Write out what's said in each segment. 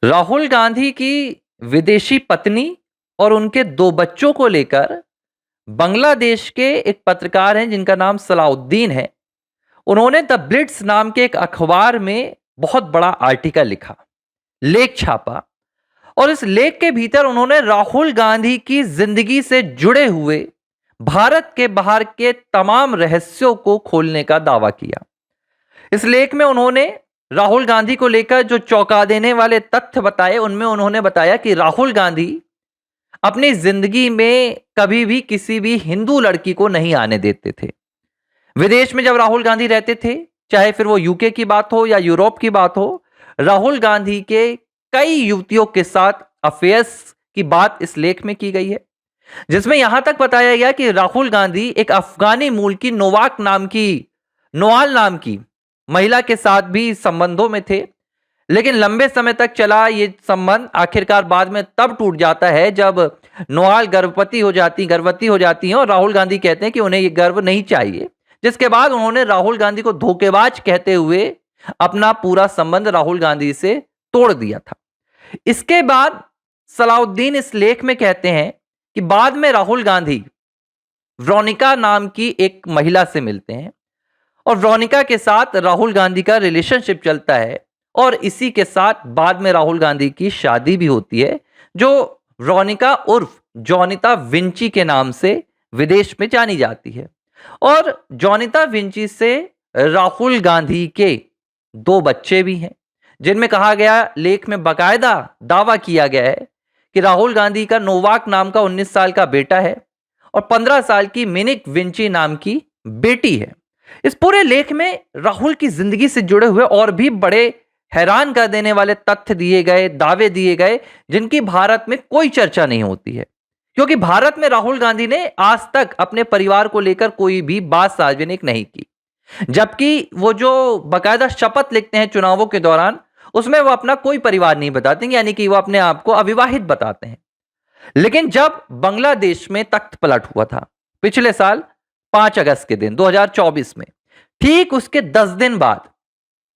राहुल गांधी की विदेशी पत्नी और उनके 2 बच्चों को लेकर बांग्लादेश के एक पत्रकार हैं जिनका नाम सलाउद्दीन है। उन्होंने द ब्लिट्स नाम के एक अखबार में बहुत बड़ा आर्टिकल लिखा, लेख छापा। और इस लेख के भीतर उन्होंने राहुल गांधी की जिंदगी से जुड़े हुए भारत के बाहर के तमाम रहस्यों को खोलने का दावा किया। इस लेख में उन्होंने राहुल गांधी को लेकर जो चौंका देने वाले तथ्य बताए, उनमें उन्होंने बताया कि राहुल गांधी अपनी जिंदगी में कभी भी किसी भी हिंदू लड़की को नहीं आने देते थे। विदेश में जब राहुल गांधी रहते थे, चाहे फिर वो यूके की बात हो या यूरोप की बात हो, राहुल गांधी के कई युवतियों के साथ अफेयर्स की बात इस लेख में की गई है, जिसमें यहां तक बताया गया कि राहुल गांधी एक अफगानी मूल की नोआल नाम की महिला के साथ भी संबंधों में थे। लेकिन लंबे समय तक चला ये संबंध आखिरकार बाद में तब टूट जाता है जब नोआल गर्भवती हो जाती हैं और राहुल गांधी कहते हैं कि उन्हें ये गर्व नहीं चाहिए, जिसके बाद उन्होंने राहुल गांधी को धोखेबाज कहते हुए अपना पूरा संबंध राहुल गांधी से तोड़ दिया था। इसके बाद सलाउद्दीन इस लेख में कहते हैं कि बाद में राहुल गांधी वेरोनिका नाम की एक महिला से मिलते हैं और वेरोनिका के साथ राहुल गांधी का रिलेशनशिप चलता है और इसी के साथ बाद में राहुल गांधी की शादी भी होती है, जो वेरोनिका उर्फ जोनिता विंची के नाम से विदेश में जानी जाती है। और जोनिता विंची से राहुल गांधी के 2 बच्चे भी हैं, जिनमें कहा गया, लेख में बाकायदा दावा किया गया है कि राहुल गांधी का नोवाक नाम का 19 साल का बेटा है और 15 साल की मिनिक विंची नाम की बेटी है। इस पूरे लेख में राहुल की जिंदगी से जुड़े हुए और भी बड़े हैरान कर देने वाले तथ्य दिए गए, दावे दिए गए, जिनकी भारत में कोई चर्चा नहीं होती है, क्योंकि भारत में राहुल गांधी ने आज तक अपने परिवार को लेकर कोई भी बात सार्वजनिक नहीं की। जबकि वो जो बाकायदा शपथ लिखते हैं चुनावों के दौरान, उसमें वो अपना कोई परिवार नहीं बताते, यानी कि वो अपने आप को अविवाहित बताते हैं। लेकिन जब बांग्लादेश में तख्त पलट हुआ था पिछले साल 5 अगस्त के दिन 2024 में, ठीक उसके 10 दिन बाद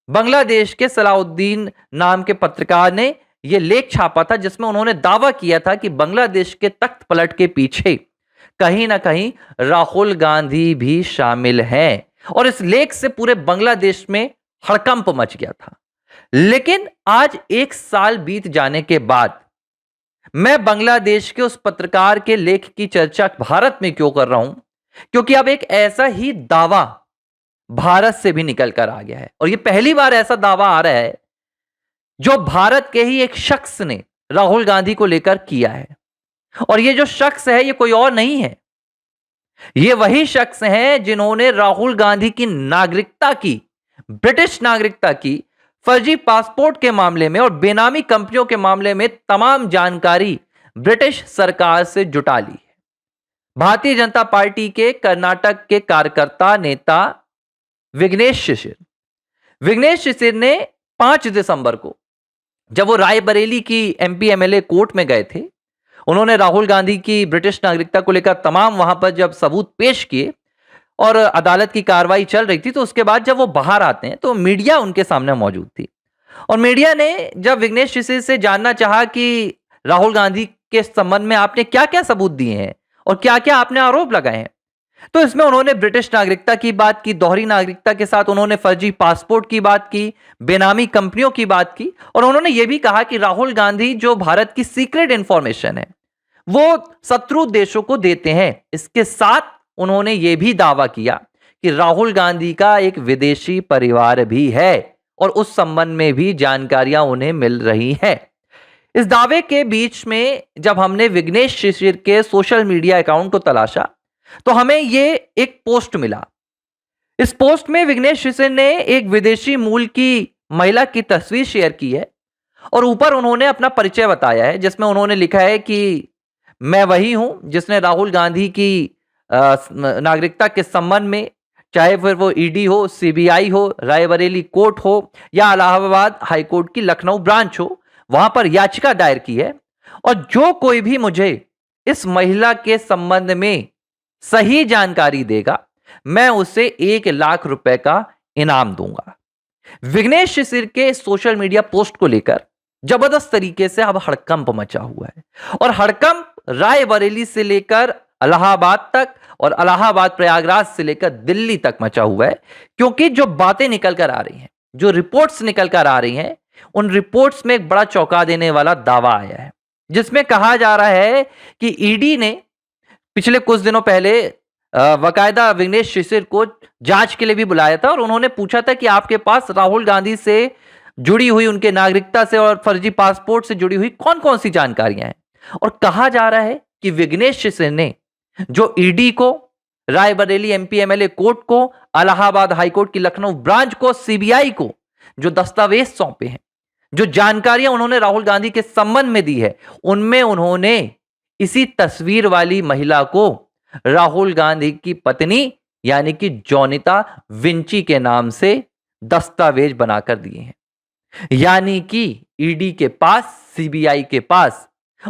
बांग्लादेश के सलाउद्दीन नाम के पत्रकार ने यह लेख छापा था, जिसमें उन्होंने दावा किया था कि बांग्लादेश के तख्त पलट के पीछे कहीं ना कहीं राहुल गांधी भी शामिल हैं। और इस लेख से पूरे बांग्लादेश में हड़कंप मच गया था। लेकिन आज 1 साल बीत जाने के बाद मैं बांग्लादेश के उस पत्रकार के लेख की चर्चा भारत में क्यों कर रहा हूं, क्योंकि अब एक ऐसा ही दावा भारत से भी निकल कर आ गया है। और यह पहली बार ऐसा दावा आ रहा है जो भारत के ही एक शख्स ने राहुल गांधी को लेकर किया है। और यह जो शख्स है, यह कोई और नहीं है, यह वही शख्स हैं जिन्होंने राहुल गांधी की नागरिकता की, ब्रिटिश नागरिकता की, फर्जी पासपोर्ट के मामले में और बेनामी कंपनियों के मामले में तमाम जानकारी ब्रिटिश सरकार से जुटा ली है। भारतीय जनता पार्टी के कर्नाटक के कार्यकर्ता नेता विघ्नेश शिशिर ने 5 दिसंबर को, जब वो रायबरेली की एमपी एमएलए कोर्ट में गए थे, उन्होंने राहुल गांधी की ब्रिटिश नागरिकता को लेकर तमाम वहां पर जब सबूत पेश किए और अदालत की कार्रवाई चल रही थी, तो उसके बाद जब वो बाहर आते हैं तो मीडिया उनके सामने मौजूद थी। और मीडिया ने जब विघ्नेश शिशिर से जानना चाहा कि राहुल गांधी के संबंध में आपने क्या क्या सबूत दिए हैं और क्या क्या आपने आरोप लगाए हैं, तो इसमें उन्होंने ब्रिटिश नागरिकता की बात की, दोहरी नागरिकता के साथ उन्होंने फर्जी पासपोर्ट की बात की, बेनामी कंपनियों की बात की, और उन्होंने यह भी कहा कि राहुल गांधी जो भारत की सीक्रेट इंफॉर्मेशन है वो शत्रु देशों को देते हैं। इसके साथ उन्होंने यह भी दावा किया कि राहुल गांधी का एक विदेशी परिवार भी है और उस संबंध में भी जानकारियां उन्हें मिल रही हैं। इस दावे के बीच में जब हमने विघ्नेश शिशिर के सोशल मीडिया अकाउंट को तलाशा, तो हमें यह एक पोस्ट मिला। इस पोस्ट में विघ्नेश शिशिर ने एक विदेशी मूल की महिला की तस्वीर शेयर की है और ऊपर उन्होंने अपना परिचय बताया है, जिसमें उन्होंने लिखा है कि मैं वही हूं जिसने राहुल गांधी की नागरिकता के संबंध में, चाहे फिर वो ईडी हो, सीबीआई हो, रायबरेली कोर्ट हो या इलाहाबाद हाईकोर्ट की लखनऊ ब्रांच हो, वहां पर याचिका दायर की है। और जो कोई भी मुझे इस महिला के संबंध में सही जानकारी देगा, मैं उसे 1 लाख रुपए का इनाम दूंगा। विघ्नेश शिशिर के सोशल मीडिया पोस्ट को लेकर जबरदस्त तरीके से अब हड़कंप मचा हुआ है। और हड़कंप रायबरेली से लेकर इलाहाबाद तक और इलाहाबाद प्रयागराज से लेकर दिल्ली तक मचा हुआ है, क्योंकि जो बातें निकल कर आ रही हैं, जो रिपोर्ट्स निकल कर आ रही हैं, उन रिपोर्ट्स में एक बड़ा चौंका देने वाला दावा आया है, जिसमें कहा जा रहा है कि ईडी ने पिछले कुछ दिनों पहले बाकायदा विघ्नेश शिशिर को जांच के लिए भी बुलाया था और उन्होंने पूछा था कि आपके पास राहुल गांधी से जुड़ी हुई, उनके नागरिकता से और फर्जी पासपोर्ट से जुड़ी हुई कौन कौन सी जानकारियां हैं। और कहा जा रहा है कि विघ्नेश शिशिर ने जो ईडी को, रायबरेली एमपी एमएलए कोर्ट को, इलाहाबाद हाईकोर्ट की लखनऊ ब्रांच को, सीबीआई को जो दस्तावेज सौंपे हैं, जो जानकारियां उन्होंने राहुल गांधी के संबंध में दी है, उनमें उन्होंने इसी तस्वीर वाली महिला को राहुल गांधी की पत्नी यानी कि जोनिता विंची के नाम से दस्तावेज बनाकर दिए हैं। यानी कि ईडी के पास, सीबीआई के पास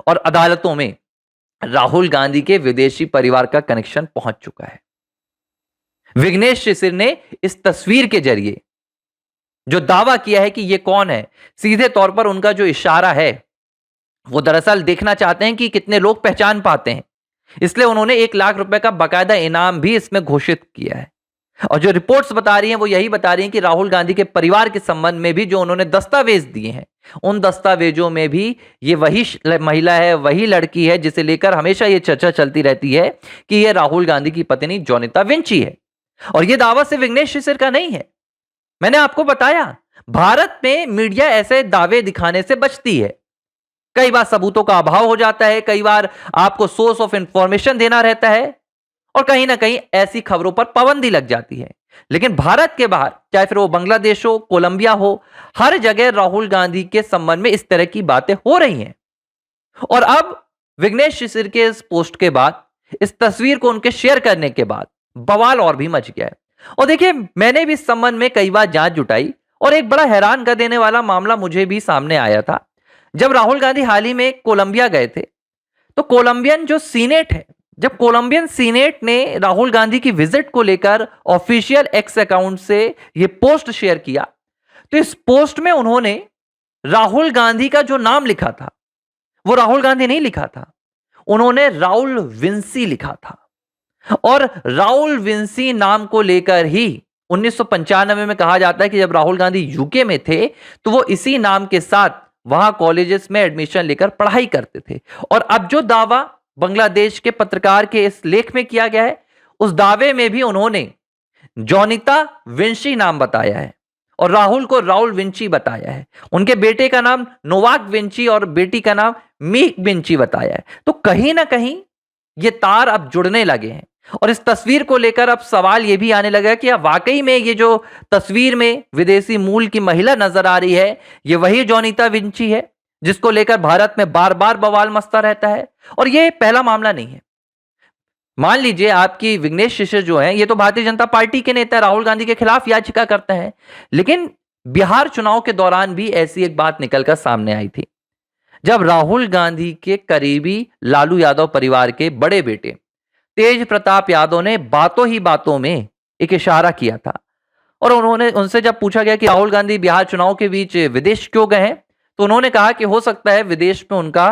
और अदालतों में राहुल गांधी के विदेशी परिवार का कनेक्शन पहुंच चुका है। विघ्नेश शिशिर ने इस तस्वीर के जरिए जो दावा किया है कि यह कौन है, सीधे तौर पर उनका जो इशारा है वो दरअसल देखना चाहते हैं कि कितने लोग पहचान पाते हैं, इसलिए उन्होंने 1 लाख रुपए का बाकायदा इनाम भी इसमें घोषित किया है। और जो रिपोर्ट्स बता रही हैं वो यही बता रही हैं कि राहुल गांधी के परिवार के संबंध में भी जो उन्होंने दस्तावेज दिए हैं, उन दस्तावेजों में भी ये वही महिला है, वही लड़की है जिसे लेकर हमेशा ये चर्चा चलती रहती है कि ये राहुल गांधी की पत्नी जोनिता विंची है। और ये दावा सिर्फ विघ्नेश शिशिर का नहीं है। मैंने आपको बताया, भारत में मीडिया ऐसे दावे दिखाने से बचती है। कई बार सबूतों का अभाव हो जाता है, कई बार आपको सोर्स ऑफ इंफॉर्मेशन देना रहता है और कहीं ना कहीं ऐसी खबरों पर पाबंदी लग जाती है। लेकिन भारत के बाहर, चाहे फिर वो बांग्लादेश हो, कोलंबिया हो, हर जगह राहुल गांधी के संबंध में इस तरह की बातें हो रही हैं। और अब विघ्नेश शिशिर के इस पोस्ट के बाद, इस तस्वीर को उनके शेयर करने के बाद बवाल और भी मच गया है। और देखिए, मैंने भी इस संबंध में कई बार जांच जुटाई और एक बड़ा हैरान कर देने वाला मामला मुझे भी सामने आया था। जब राहुल गांधी हाल ही में कोलंबिया गए थे, तो कोलंबियन जो सीनेट है, जब कोलंबियन सीनेट ने राहुल गांधी की विजिट को लेकर ऑफिशियल एक्स अकाउंट से यह पोस्ट शेयर किया, तो इस पोस्ट में उन्होंने राहुल गांधी का जो नाम लिखा था वो राहुल गांधी नहीं लिखा था, उन्होंने राहुल विंसी लिखा था। और राहुल विंसी नाम को लेकर ही 1995 में कहा जाता है कि जब राहुल गांधी यूके में थे तो वो इसी नाम के साथ वहां कॉलेजेस में एडमिशन लेकर पढ़ाई करते थे। और अब जो दावा बांग्लादेश के पत्रकार के इस लेख में किया गया है, उस दावे में भी उन्होंने जोनिता विंची नाम बताया है और राहुल को राहुल विंची बताया है। उनके बेटे का नाम नोवाक विंची और बेटी का नाम मीक विंची बताया है। तो कहीं ना कहीं ये तार अब जुड़ने लगे हैं और इस तस्वीर को लेकर अब सवाल यह भी आने लगा कि वाकई में ये जो तस्वीर में विदेशी मूल की महिला नजर आ रही है, ये वही जोनिता विंची है जिसको लेकर भारत में बार बार बवाल मचता रहता है। और ये पहला मामला नहीं है। मान लीजिए आपकी विघ्नेश शिशिर जो है, ये तो भारतीय जनता पार्टी के नेता राहुल गांधी के खिलाफ याचिका करते हैं, लेकिन बिहार चुनाव के दौरान भी ऐसी एक बात निकलकर सामने आई थी, जब राहुल गांधी के करीबी लालू यादव परिवार के बड़े बेटे तेज प्रताप यादव ने बातों ही बातों में एक इशारा किया था और उनसे जब पूछा गया कि राहुल गांधी बिहार चुनाव के बीच विदेश क्यों गए हैं, तो उन्होंने कहा कि हो सकता है विदेश में उनका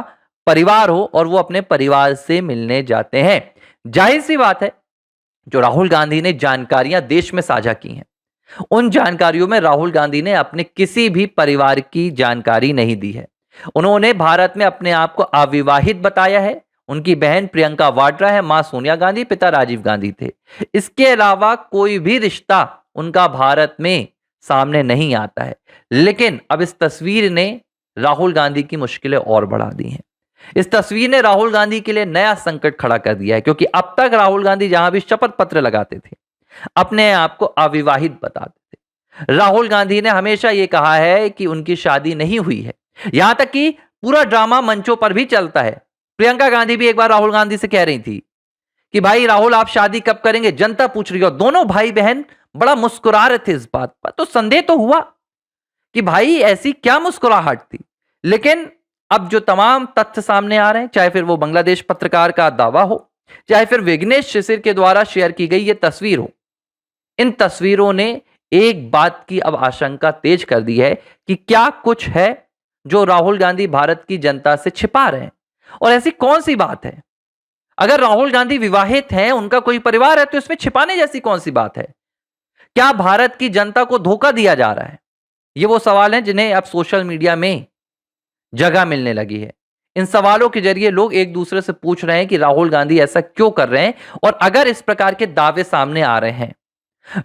परिवार हो और वो अपने परिवार से मिलने जाते हैं। जाहिर सी बात है, जो राहुल गांधी ने जानकारियां देश में साझा की हैं, उन जानकारियों में राहुल गांधी ने अपने किसी भी परिवार की जानकारी नहीं दी है। उन्होंने भारत में अपने आप को अविवाहित बताया है। उनकी बहन प्रियंका वाड्रा है, मां सोनिया गांधी, पिता राजीव गांधी थे। इसके अलावा कोई भी रिश्ता उनका भारत में सामने नहीं आता है। लेकिन अब इस तस्वीर ने राहुल गांधी की मुश्किलें और बढ़ा दी हैं। इस तस्वीर ने राहुल गांधी के लिए नया संकट खड़ा कर दिया है, क्योंकि अब तक राहुल गांधी जहां भी शपथ पत्र लगाते थे अपने आप को अविवाहित बताते थे। राहुल गांधी ने हमेशा यह कहा है कि उनकी शादी नहीं हुई है, यहां तक कि पूरा ड्रामा मंचों पर भी चलता है। प्रियंका गांधी भी एक बार राहुल गांधी से कह रही थी कि भाई राहुल आप शादी कब करेंगे, जनता पूछ रही हो। दोनों भाई बहन बड़ा मुस्कुरा रहे थे इस बात पर, तो संदेह तो हुआ कि भाई ऐसी क्या मुस्कुराहट थी। लेकिन अब जो तमाम तथ्य सामने आ रहे हैं, चाहे फिर वो बांग्लादेश पत्रकार का दावा हो, चाहे फिर विघ्नेश शिशिर के द्वारा शेयर की गई ये तस्वीर हो, इन तस्वीरों ने एक बात की अब आशंका तेज कर दी है कि क्या कुछ है जो राहुल गांधी भारत की जनता से छिपा रहे हैं। और ऐसी कौन सी बात है? अगर राहुल गांधी विवाहित हैं, उनका कोई परिवार है, तो इसमें छिपाने जैसी कौन सी बात है? क्या भारत की जनता को धोखा दिया जा रहा है? ये वो सवाल हैं जिन्हें अब सोशल मीडिया में जगह मिलने लगी है। इन सवालों के जरिए लोग एक दूसरे से पूछ रहे हैं कि राहुल गांधी ऐसा क्यों कर रहे हैं, और अगर इस प्रकार के दावे सामने आ रहे हैं,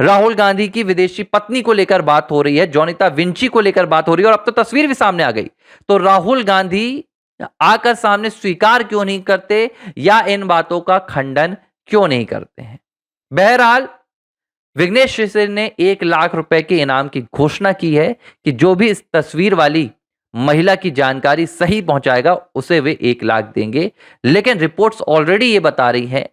राहुल गांधी की विदेशी पत्नी को लेकर बात हो रही है, जोनिता विंची को लेकर बात हो रही है, और अब तो तस्वीर भी सामने आ गई, तो राहुल गांधी आकर सामने स्वीकार क्यों नहीं करते या इन बातों का खंडन क्यों नहीं करते हैं? बहरहाल विघ्नेश शिवसेना ने 1 लाख रुपए के इनाम की घोषणा की है कि जो भी इस तस्वीर वाली महिला की जानकारी सही पहुंचाएगा उसे वे 1 लाख देंगे। लेकिन रिपोर्ट्स ऑलरेडी ये बता रही हैं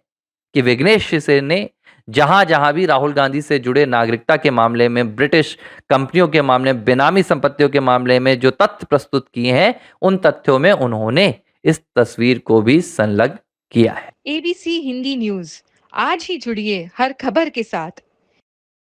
कि विघ्नेश शिवसेना ने जहां जहां भी राहुल गांधी से जुड़े नागरिकता के मामले में, ब्रिटिश कंपनियों के मामले में, बेनामी संपत्तियों के मामले में जो तथ्य प्रस्तुत किए हैं, उन तथ्यों में उन्होंने इस तस्वीर को भी संलग्न किया है। एबीसी हिंदी न्यूज, आज ही जुड़िए हर खबर के साथ।